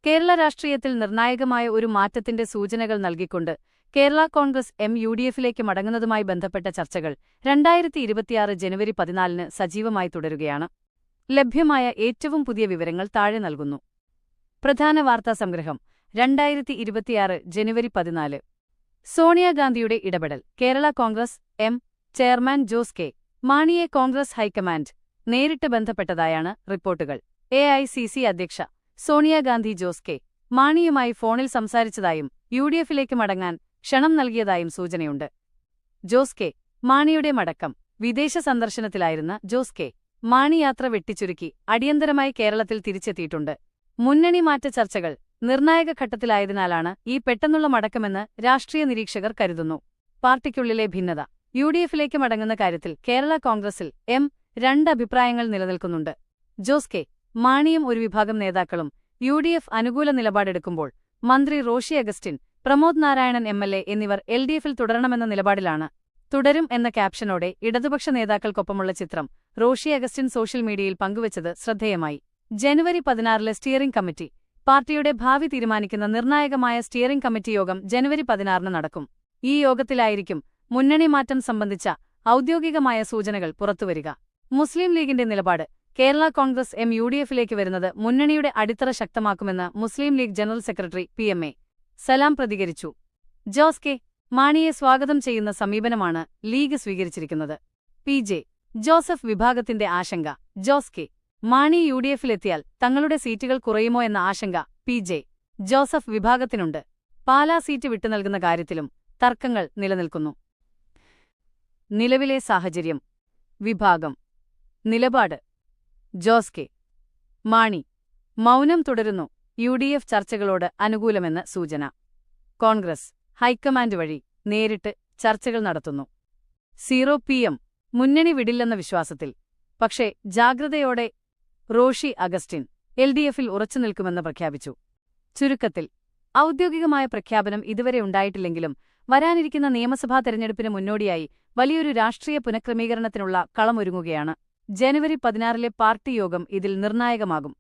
കേരള രാഷ്ട്രീയത്തിൽ നിർണായകമായ ഒരു മാറ്റത്തിന്റെ സൂചനകൾ നൽകിക്കൊണ്ട് കേരള കോൺഗ്രസ് യുഡിഎഫിലേക്ക് മടങ്ങുന്നതുമായി ബന്ധപ്പെട്ട ചർച്ചകൾ 2026 ജനുവരി 14 സജീവമായി തുടരുകയാണ്. ലഭ്യമായ ഏറ്റവും പുതിയ വിവരങ്ങൾ താഴെ നൽകുന്നു. പ്രധാന വാർത്താ സംഗ്രഹം 2026 ജനുവരി 14. സോണിയാഗാന്ധിയുടെ ഇടപെടൽ. കേരള കോൺഗ്രസ് ചെയർമാൻ ജോസ് കെ മാണിയെ കോൺഗ്രസ് ഹൈക്കമാൻഡ് നേരിട്ട് ബന്ധപ്പെട്ടതായാണ് റിപ്പോർട്ടുകൾ. എഐസിസി അധ്യക്ഷ സോണിയാഗാന്ധി ജോസ് കെ മാണിയുമായി ഫോണിൽ സംസാരിച്ചതായും യുഡിഎഫിലേക്ക് മടങ്ങാൻ ക്ഷണം നൽകിയതായും സൂചനയുണ്ട്. ജോസ് കെ മാണിയുടെ മടക്കം. വിദേശ സന്ദർശനത്തിലായിരുന്ന ജോസ് കെ മാണി യാത്ര വെട്ടിച്ചുരുക്കി അടിയന്തരമായി കേരളത്തിൽ തിരിച്ചെത്തിയിട്ടുണ്ട്. മുന്നണി മാറ്റ ചർച്ചകൾ നിർണായക ഘട്ടത്തിലായതിനാലാണ് ഈ പെട്ടെന്നുള്ള മടക്കമെന്ന് രാഷ്ട്രീയ നിരീക്ഷകർ കരുതുന്നു. പാർട്ടിക്കുള്ളിലെ ഭിന്നത. യുഡിഎഫിലേക്ക് മടങ്ങുന്ന കാര്യത്തിൽ കേരള കോൺഗ്രസിൽ രണ്ട് അഭിപ്രായങ്ങൾ നിലനിൽക്കുന്നുണ്ട്. ജോസ് കെ മാണിയും ഒരു വിഭാഗം നേതാക്കളും യുഡിഎഫ് അനുകൂല നിലപാടെടുക്കുമ്പോൾ മന്ത്രി റോഷി അഗസ്റ്റിൻ, പ്രമോദ് നാരായണൻ എംഎൽഎ എന്നിവർ എൽഡിഎഫിൽ തുടരണമെന്ന നിലപാടിലാണ്. തുടരും എന്ന ക്യാപ്ഷനോടെ ഇടതുപക്ഷ നേതാക്കൾക്കൊപ്പമുള്ള ചിത്രം റോഷി അഗസ്റ്റിൻ സോഷ്യൽ മീഡിയയിൽ പങ്കുവച്ചത് ശ്രദ്ധേയമായി. ജനുവരി 16 സ്റ്റിയറിംഗ് കമ്മിറ്റി. പാർട്ടിയുടെ ഭാവി തീരുമാനിക്കുന്ന നിർണായകമായ സ്റ്റിയറിംഗ് കമ്മിറ്റി യോഗം ജനുവരി 16 നടക്കും. ഈ യോഗത്തിലായിരിക്കും മുന്നണി മാറ്റം സംബന്ധിച്ച ഔദ്യോഗികമായ സൂചനകൾ പുറത്തുവരിക. മുസ്ലിം ലീഗിന്റെ നിലപാട്. കേരള കോൺഗ്രസ് യുഡിഎഫിലേക്ക് വരുന്നത് മുന്നണിയുടെ അടിത്തറ ശക്തമാക്കുമെന്ന് മുസ്ലിം ലീഗ് ജനറൽ സെക്രട്ടറി PMA സലാം പ്രതികരിച്ചു. ജോസ് കെ മാണിയെ സ്വാഗതം ചെയ്യുന്ന സമീപനമാണ് ലീഗ് സ്വീകരിച്ചിരിക്കുന്നത്. PJ ജോസഫ് വിഭാഗത്തിന്റെ ആശങ്ക. ജോസ് കെ മാണി യുഡിഎഫിലെത്തിയാൽ തങ്ങളുടെ സീറ്റുകൾ കുറയുമോ എന്ന ആശങ്ക PJ ജോസഫ് വിഭാഗത്തിനുണ്ട്. പാലാ സീറ്റ് വിട്ടുനൽകുന്ന കാര്യത്തിലും തർക്കങ്ങൾ നിലനിൽക്കുന്നു. നിലവിലെ സാഹചര്യം. വിഭാഗം. നിലപാട്. ജോസ് കെ മാണി മൗനം തുടരുന്നു. യുഡിഎഫ് ചർച്ചകളോട് അനുകൂലമെന്ന് സൂചന. കോൺഗ്രസ് ഹൈക്കമാൻഡ് വഴി നേരിട്ട് ചർച്ചകൾ നടത്തുന്നു. 0PM മുന്നണി വിടില്ലെന്ന വിശ്വാസത്തിൽ. പക്ഷേ ജാഗ്രതയോടെ. റോഷി അഗസ്റ്റിൻ എൽഡിഎഫിൽ ഉറച്ചുനിൽക്കുമെന്ന് പ്രഖ്യാപിച്ചു. ചുരുക്കത്തിൽ ഔദ്യോഗികമായ പ്രഖ്യാപനം ഇതുവരെ ഉണ്ടായിട്ടില്ലെങ്കിലും വരാനിരിക്കുന്ന നിയമസഭാ തെരഞ്ഞെടുപ്പിന് മുന്നോടിയായി വലിയൊരു രാഷ്ട്രീയ പുനഃക്രമീകരണത്തിനുള്ള കളമൊരുങ്ങുകയാണ്. ജനുവരി 16 പാർട്ടി യോഗം ഇതിൽ നിർണായകമാകും.